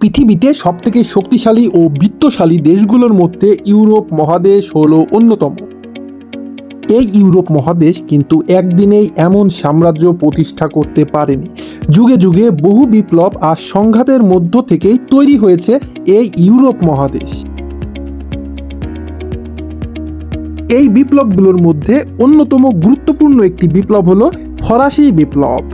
পৃথিবীতে সবথেকে শক্তিশালী ও বিত্তশালী দেশগুলোর মধ্যে ইউরোপ মহাদেশ হলো অন্যতম। এই ইউরোপ মহাদেশ কিন্তু একদিনেই এমন সাম্রাজ্য প্রতিষ্ঠা করতে পারেনি। যুগে যুগে বহু বিপ্লব আর সংঘাতের মধ্য থেকেই তৈরি হয়েছে এই ইউরোপ মহাদেশ। এই বিপ্লবগুলোর মধ্যে অন্যতম গুরুত্বপূর্ণ একটি বিপ্লব হলো ফরাসি বিপ্লব।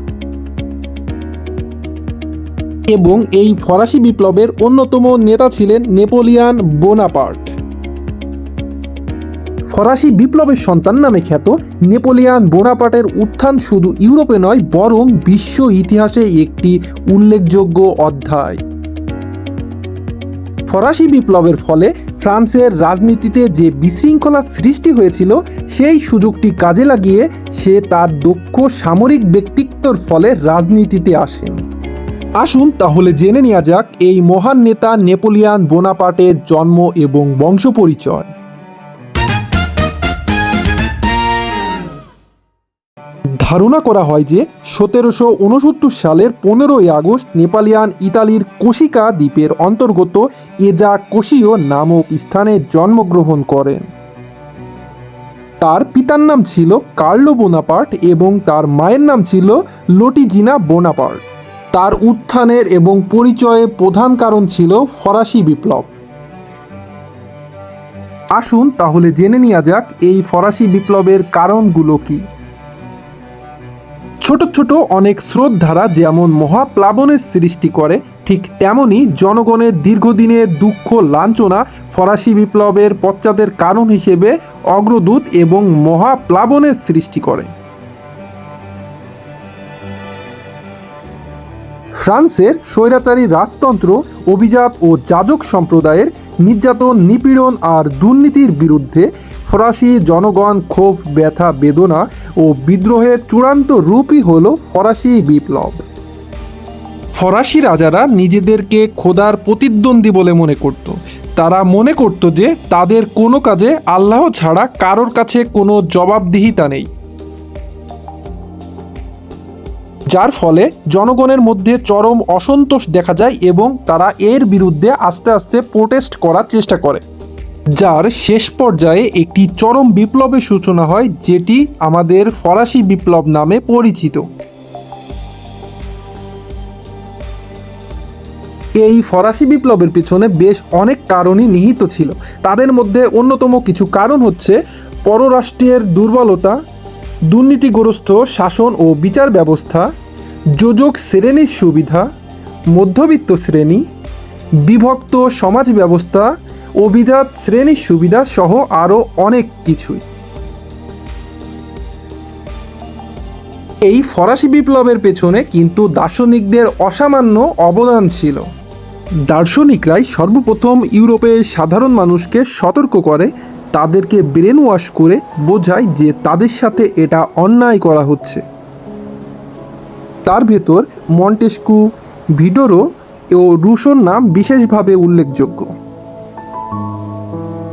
এবং এই ফরাসি বিপ্লবের অন্যতম নেতা ছিলেন নেপোলিয়ান বোনাপার্ট। ফরাসি বিপ্লবের সন্তান নামে খ্যাত নেপোলিয়ান বোনাপার্টের উত্থান শুধু ইউরোপে নয়, বরং বিশ্ব ইতিহাসে একটি উল্লেখযোগ্য অধ্যায়। ফরাসি বিপ্লবের ফলে ফ্রান্সের রাজনীতিতে যে বিশৃঙ্খলার সৃষ্টি হয়েছিল, সেই সুযোগটি কাজে লাগিয়ে সে তার দক্ষ সামরিক ব্যক্তিত্বের ফলে রাজনীতিতে আসেন। আসুন তাহলে জেনে নেওয়া যাক এই মহান নেতা নেপোলিয়ান বোনাপার্টের জন্ম এবং বংশ পরিচয়। ধারণা করা হয় যে 1769 সালের 15ই আগস্ট নেপোলিয়ান ইতালির কোসিকা দ্বীপের অন্তর্গত এজা কোসিও নামক স্থানে জন্মগ্রহণ করেন। তার পিতার নাম ছিল কার্লো বোনাপার্ট এবং তার মায়ের নাম ছিল লটিজিনা বোনাপার্ট। তার উত্থানের এবং পরিচয়ের প্রধান কারণ ছিল ফরাসি বিপ্লব। আসুন তাহলে জেনে নেওয়া যাক এই ফরাসি বিপ্লবের কারণগুলো কি। ছোট ছোট অনেক স্রোতধারা যেমন মহাপ্লাবনের সৃষ্টি করে, ঠিক তেমনি জনগণের দীর্ঘদিনের দুঃখ লাঞ্ছনা ফরাসি বিপ্লবের পশ্চাতের কারণ হিসেবে অগ্রদূত এবং মহাপ্লাবনের সৃষ্টি করে। ফ্রান্সের স্বৈরাচারী রাজতন্ত্র, অভিজাত ও যাজক সম্প্রদায়ের নির্যাতন, নিপীড়ন আর দুর্নীতির বিরুদ্ধে ফরাসি জনগণ ক্ষোভ, ব্যথা, বেদনা ও বিদ্রোহের চূড়ান্ত রূপই হল ফরাসি বিপ্লব। ফরাসি রাজারা নিজেদেরকে খোদার প্রতিদ্বন্দ্বী বলে মনে করত। তারা মনে করত যে তাদের কোনো কাজে আল্লাহ ছাড়া কারোর কাছে কোনো জবাবদিহিতা নেই, যার ফলে জনগণের মধ্যে চরম অসন্তোষ দেখা যায় এবং তারা এর বিরুদ্ধে আস্তে আস্তে প্রোটেস্ট করার চেষ্টা করে, যার শেষ পর্যায়ে একটি চরম বিপ্লবের সূচনা হয়, যেটি আমাদের ফরাসি বিপ্লব নামে পরিচিত। এই ফরাসি বিপ্লবের পিছনে বেশ অনেক কারণই নিহিত ছিল। তাদের মধ্যে অন্যতম কিছু কারণ হচ্ছে পররাষ্ট্রের দুর্বলতা, দুর্নীতিগ্রস্ত শাসন ও বিচার ব্যবস্থা, যোজক শ্রেণীর সুবিধা, মধ্যবিত্ত শ্রেণী, বিভক্ত সমাজ ব্যবস্থা, অভিজাত শ্রেণীর সুবিধা সহ আরও অনেক কিছুই। এই ফরাসি বিপ্লবের পেছনে কিন্তু দার্শনিকদের অসামান্য অবদান ছিল। দার্শনিকরাই সর্বপ্রথম ইউরোপের সাধারণ মানুষকে সতর্ক করে, তাদেরকে ব্রেন ওয়াশ করে বোঝায় যে তাদের সাথে এটা অন্যায় করা হচ্ছে। তার ভেতর মন্টেস্কু, ভিডোরো ও রুশোর নাম বিশেষভাবে উল্লেখযোগ্য।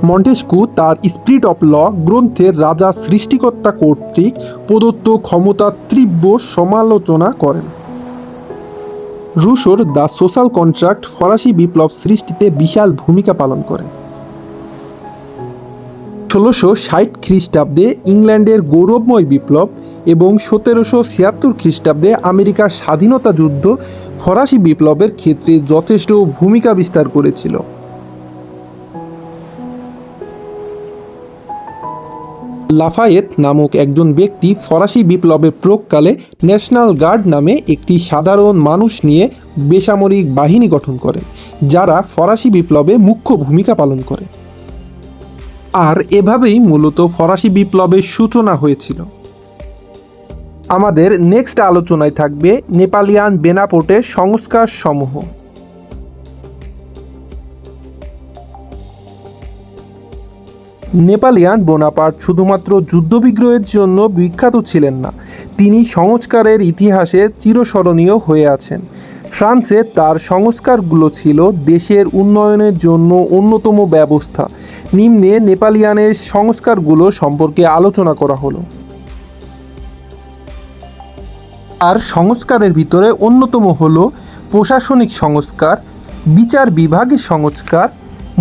মন্টেস্কু তার স্পিরিট অফ ল গ্রন্থের রাজা সৃষ্টিকর্তা কর্তৃক প্রদত্ত ক্ষমতার তীব্র সমালোচনা করেন। রুশোর দ্য সোশ্যাল কন্ট্রাক্ট ফরাসি বিপ্লব সৃষ্টিতে বিশাল ভূমিকা পালন করে। 1660 খ্রিস্টাব্দে ইংল্যান্ডের গৌরবময় বিপ্লব এবং 1776 খ্রিস্টাব্দে আমেরিকার স্বাধীনতা যুদ্ধ ফরাসি বিপ্লবের ক্ষেত্রে যথেষ্ট ভূমিকা বিস্তার করেছিল। লাফায়েত নামক একজন ব্যক্তি ফরাসি বিপ্লবের প্রাক্কালে ন্যাশনাল গার্ড নামে একটি সাধারণ মানুষ নিয়ে বেসামরিক বাহিনী গঠন করেন, যারা ফরাসি বিপ্লবে মুখ্য ভূমিকা পালন করে। আর এভাবেই মূলত ফরাসি বিপ্লবের সূচনা হয়েছিল। আমাদের নেক্সট আলোচনায় থাকবে নেপোলিয়ান বোনাপার্টের সংস্কার সমূহ। নেপোলিয়ান বোনাপার্ট শুধুমাত্র যুদ্ধবিগ্রহের জন্য বিখ্যাত ছিলেন না, তিনি সংস্কারের ইতিহাসে চিরস্মরণীয় হয়ে আছেন। ফ্রান্সে তার সংস্কারগুলো ছিল দেশের উন্নয়নের জন্য অন্যতম ব্যবস্থা। নিম্নে নেপোলিয়ানের সংস্কারগুলো সম্পর্কে আলোচনা করা হলো। আর সংস্কারের ভিতরে অন্যতম হলো প্রশাসনিক সংস্কার, বিচার বিভাগের সংস্কার,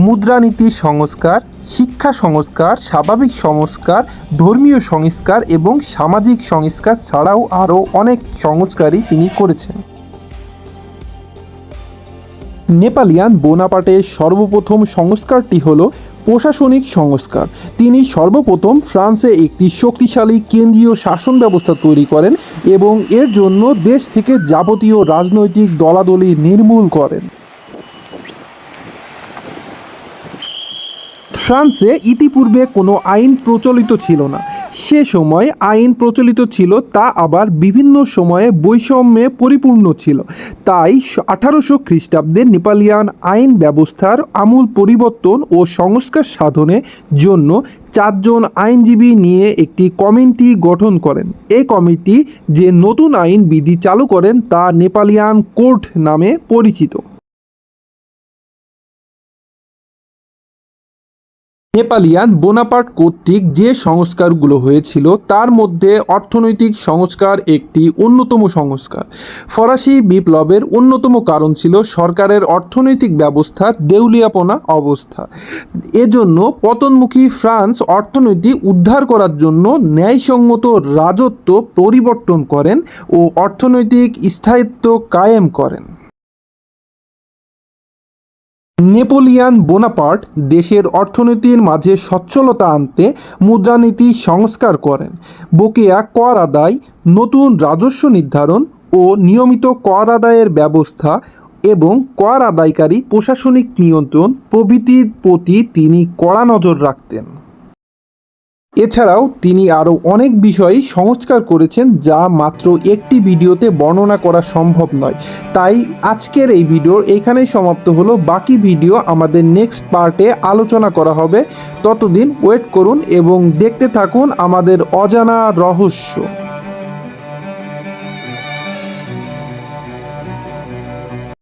মুদ্রানীতির সংস্কার, শিক্ষা সংস্কার, স্বাভাবিক সংস্কার, ধর্মীয় সংস্কার এবং সামাজিক সংস্কার ছাড়াও আরও অনেক সংস্কারই তিনি করেছেন। নেপোলিয়ন বোনাপার্টের সর্বপ্রথম সংস্কারটি হল প্রশাসনিক সংস্কার। তিনি সর্বপ্রথম ফ্রান্সে একটি শক্তিশালী কেন্দ্রীয় শাসন ব্যবস্থা তৈরি করেন এবং এর জন্য দেশ থেকে যাবতীয় রাজনৈতিক দলাদলি নির্মূল করেন। ফ্রান্সে ইতিপূর্বে কোনো আইন প্রচলিত ছিল না। সে সময় আইন প্রচলিত ছিল, তা আবার বিভিন্ন সময়ে বৈষম্যে পরিপূর্ণ ছিল। তাই 1800 খ্রিস্টাব্দে নেপোলিয়ন আইন ব্যবস্থার আমূল পরিবর্তন ও সংস্কার সাধনের জন্য 4 জন আইনজীবী নিয়ে একটি কমিটি গঠন করেন। এই কমিটি যে নতুন আইন বিধি চালু করেন তা নেপোলিয়ন কোড নামে পরিচিত। নেপোলিয়ন বোনাপার্ট কর্তৃক যে সংস্কারগুলো হয়েছিল তার মধ্যে অর্থনৈতিক সংস্কার একটি অন্যতম সংস্কার। ফরাসি বিপ্লবের অন্যতম কারণ ছিল সরকারের অর্থনৈতিক ব্যবস্থার দেউলিয়াপনা অবস্থা। এজন্য পতনমুখী ফ্রান্স অর্থনীতি উদ্ধার করার জন্য ন্যায়সঙ্গত রাজত্ব পরিবর্তন করেন ও অর্থনৈতিক স্থায়িত্ব কায়েম করেন। নেপোলিয়ন বোনাপার্ট দেশের অর্থনীতির মাঝে সচ্ছলতা আনতে মুদ্রানীতি সংস্কার করেন। বকেয়া কর আদায়, নতুন রাজস্ব নির্ধারণ ও নিয়মিত কর আদায়ের ব্যবস্থা এবং কর আদায়কারী প্রশাসনিক নিয়ন্ত্রণ প্রভৃতির প্রতি তিনি কড়া নজর রাখতেন। এছাড়াও তিনি আরও অনেক বিষয়ই সংস্কার করেছেন যা মাত্র একটি ভিডিওতে বর্ণনা করা সম্ভব নয়। তাই আজকের এই ভিডিও এখানেই সমাপ্ত হলো। বাকি ভিডিও আমাদের নেক্সট পার্টে আলোচনা করা হবে। ততদিন ওয়েট করুন এবং দেখতে থাকুন আমাদের অজানা রহস্য।